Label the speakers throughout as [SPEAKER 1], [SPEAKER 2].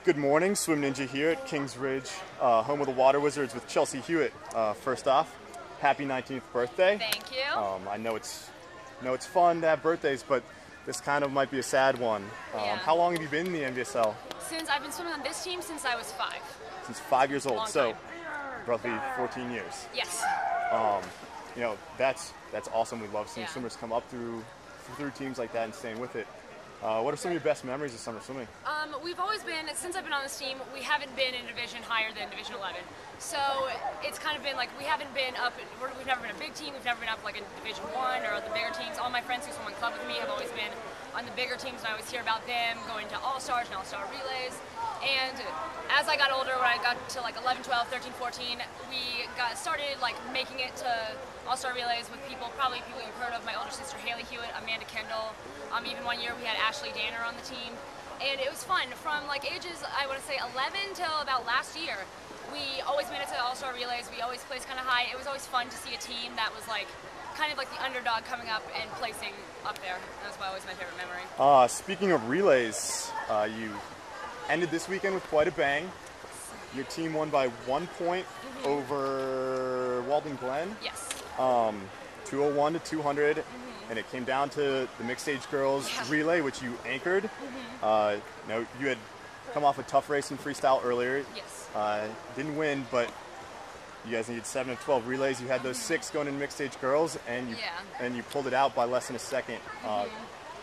[SPEAKER 1] Good morning, Swim Ninja here at Kings Ridge, home of the Water Wizards with Chelsea Hewitt. First off, happy 19th birthday.
[SPEAKER 2] Thank you.
[SPEAKER 1] I know it's fun to have birthdays, but this kind of might be a sad one.
[SPEAKER 2] Yeah.
[SPEAKER 1] How long have you been in the NVSL?
[SPEAKER 2] Since I've been swimming on this team since I was 5.
[SPEAKER 1] Since 5 years old,
[SPEAKER 2] Long
[SPEAKER 1] so
[SPEAKER 2] time.
[SPEAKER 1] roughly 14 years.
[SPEAKER 2] Yes.
[SPEAKER 1] You know, that's awesome. We love seeing
[SPEAKER 2] Yeah.
[SPEAKER 1] swimmers come up through teams like that and staying with it. What are some of your best memories of summer swimming?
[SPEAKER 2] We've always been, since I've been on this team, we haven't been in a division higher than Division 11. So it's kind of been like, we haven't been up, we've never been a big team, we've never been up like in Division 1 or the bigger teams. All my friends who swim in club with me have always been on the bigger teams, and I always hear about them going to All-Stars and All-Star relays. And as I got older, when I got to like 11, 12, 13, 14, we started like making it to All-Star relays with probably people you've heard of, my older sister Chelsea Hewitt, Amanda Kendall. Even one year we had Ashley Danner on the team. And it was fun. From like ages, I want to say 11 till about last year, we always made it to All-Star relays. We always placed kind of high. It was always fun to see a team that was like kind of like the underdog coming up and placing up there. That's always my favorite memory.
[SPEAKER 1] Speaking of relays, you ended this weekend with quite a bang. Your team won by 1 point over Walden Glen.
[SPEAKER 2] Yes.
[SPEAKER 1] 201 to 200. And it came down to the mixed age girls relay, which you anchored. You had come off a tough race in freestyle earlier.
[SPEAKER 2] Yes.
[SPEAKER 1] Didn't win, but you guys needed 7 of 12 relays. You had those 6 going in mixed age girls, and you pulled it out by less than a second.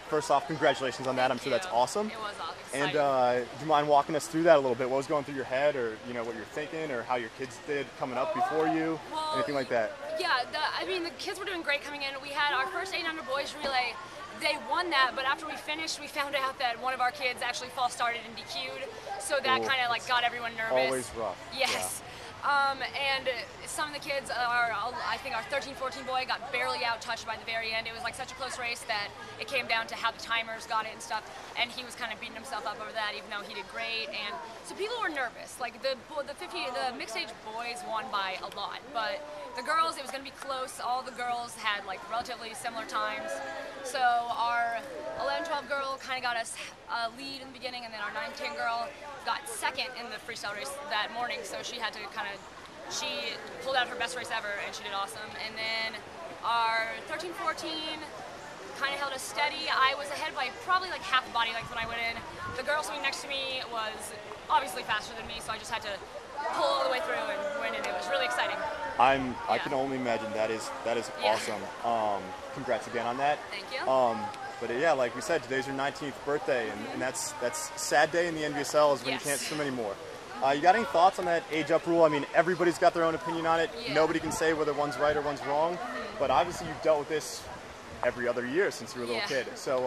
[SPEAKER 1] First off, congratulations on that. I'm sure that's awesome.
[SPEAKER 2] It was awesome.
[SPEAKER 1] And do you mind walking us through that a little bit? What was going through your head, or what you're thinking, or how your kids did coming up before you, anything like that?
[SPEAKER 2] Yeah, the kids were doing great coming in. We had our first 800 boys relay. They won that, but after we finished, we found out that one of our kids actually false started and DQ'd. So that kind of like got everyone nervous.
[SPEAKER 1] Always rough.
[SPEAKER 2] Yes.
[SPEAKER 1] Yeah.
[SPEAKER 2] And some of the kids, I think our 13, 14 boy got barely out-touched by the very end. It was like such a close race that it came down to how the timers got it and stuff, and he was kind of beating himself up over that, even though he did great. And so people were nervous. Like the mixed age boys won by a lot, but the girls, it was going to be close. All the girls had like relatively similar times. So our 11, 12 girl kind of got us a lead in the beginning, and then our 9, 10 girl got second in the freestyle race that morning, so she had to she pulled out her best race ever, and she did awesome. And then our 13, 14 kind of held us steady. I was ahead by probably like half a body length when I went in. The girl swimming next to me was obviously faster than me, so I just had to pull all the way through and win, and it was really exciting.
[SPEAKER 1] I can only imagine. That is awesome. Congrats again on that.
[SPEAKER 2] Thank you.
[SPEAKER 1] But yeah, like we said, today's your 19th birthday, and that's a sad day in the NVSL is when you can't swim anymore. You got any thoughts on that age up rule? I mean, everybody's got their own opinion on it.
[SPEAKER 2] Yeah.
[SPEAKER 1] Nobody can say whether one's right or one's wrong. But obviously you've dealt with this every other year since you were a little kid. So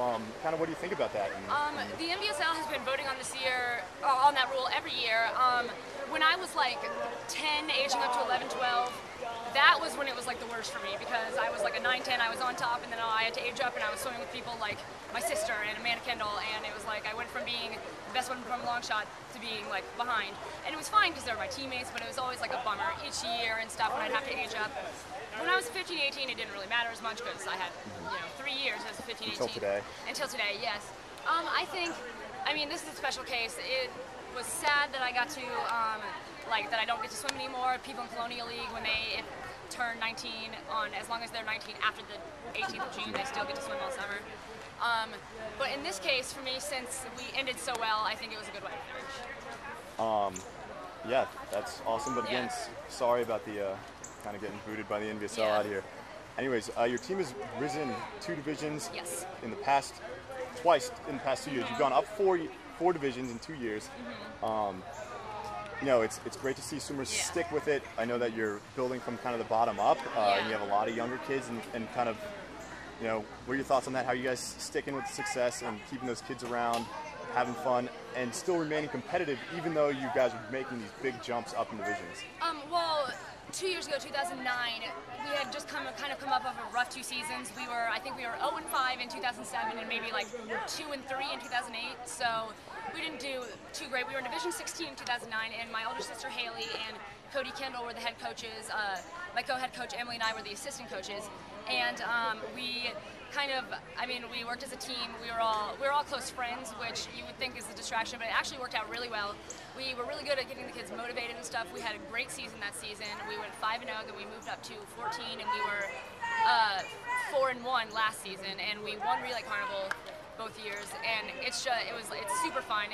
[SPEAKER 1] kind of what do you think about that?
[SPEAKER 2] The NVSL has been voting on this year, on that rule every year. When I was like 10, aging up to 11, 12, that was when it was like the worst for me, because I was like a 9, 10, I was on top, and then I had to age up, and I was swimming with people like my sister and Amanda Kendall, and it was like I went from being the best one from a long shot to being like behind. And it was fine because they were my teammates, but it was always like a bummer each year and stuff when I'd have to age up. When I was 15, 18, it didn't really matter as much because I had 3 years as a 15, 18.
[SPEAKER 1] Until today.
[SPEAKER 2] Until today, yes. I mean, this is a special case. It was sad that I got to, that I don't get to swim anymore. People in Colonial League, when they turn 19, as long as they're 19 after the 18th of June, they still get to swim all summer. But in this case, for me, since we ended so well, I think it was a good way to finish.
[SPEAKER 1] Yeah, that's awesome. But again, sorry about the kind of getting booted by the NVSL out here. Anyways, your team has risen 2 divisions in the past, twice in the past 2 years. You've gone up 4 divisions in 2 years. It's great to see swimmers stick with it. I know that you're building from kind of the bottom up, and you have a lot of younger kids, and kind of, what are your thoughts on that? How are you guys sticking with the success and keeping those kids around, having fun, and still remaining competitive, even though you guys are making these big jumps up in divisions?
[SPEAKER 2] Well, 2 years ago, 2009, we had just come up of a rough 2 seasons. I think we were 0-5 in 2007 and maybe like 2-3 in 2008. So we didn't do too great. We were in Division 16 in 2009, and my older sister Haley and Cody Kendall were the head coaches. My co-head coach Emily and I were the assistant coaches, and we kind of, I mean, we worked as a team. We were all close friends, which you would think is a distraction, but it actually worked out really well. We were really good at getting the kids motivated and stuff. We had a great season that season. We went 5-0, then we moved up to 14, and we were 4-1 last season, and we won Relay Carnival both years. And it's super fun.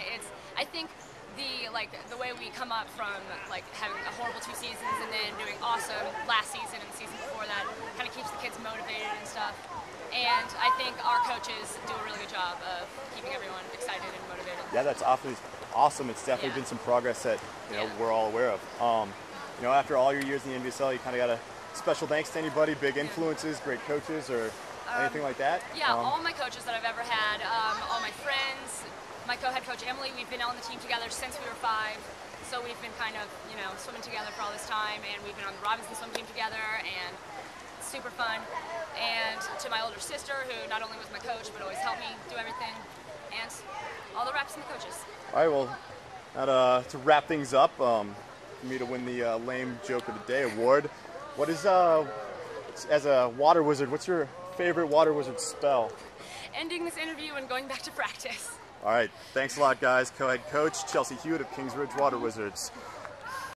[SPEAKER 2] I think the way we come up from like having a horrible 2 seasons and then doing awesome last season and the season before that kind of keeps the kids motivated and stuff. And I think our coaches do a really good job of keeping everyone excited and motivated.
[SPEAKER 1] Yeah, that's awesome. It's definitely been some progress that we're all aware of. After all your years in the NVSL, you kind of got a special thanks to anybody, big influences, great coaches, or anything like that?
[SPEAKER 2] Yeah, all my coaches that I've ever had, all my friends, my co-head coach Emily, we've been on the team together since we were 5. So we've been kind of, swimming together for all this time, and we've been on the Robinson swim team together, and it's super fun. And to my older sister, who not only was my coach, but always helped me do everything, and all the reps and the coaches.
[SPEAKER 1] All right, well, to wrap things up, for me to win the Lame Joke of the Day award, what is, as a water wizard, what's your favorite water wizard spell?
[SPEAKER 2] Ending this interview and going back to practice.
[SPEAKER 1] All right, thanks a lot, guys. Co-head coach Chelsea Hewitt of Kings Ridge Water Wizards.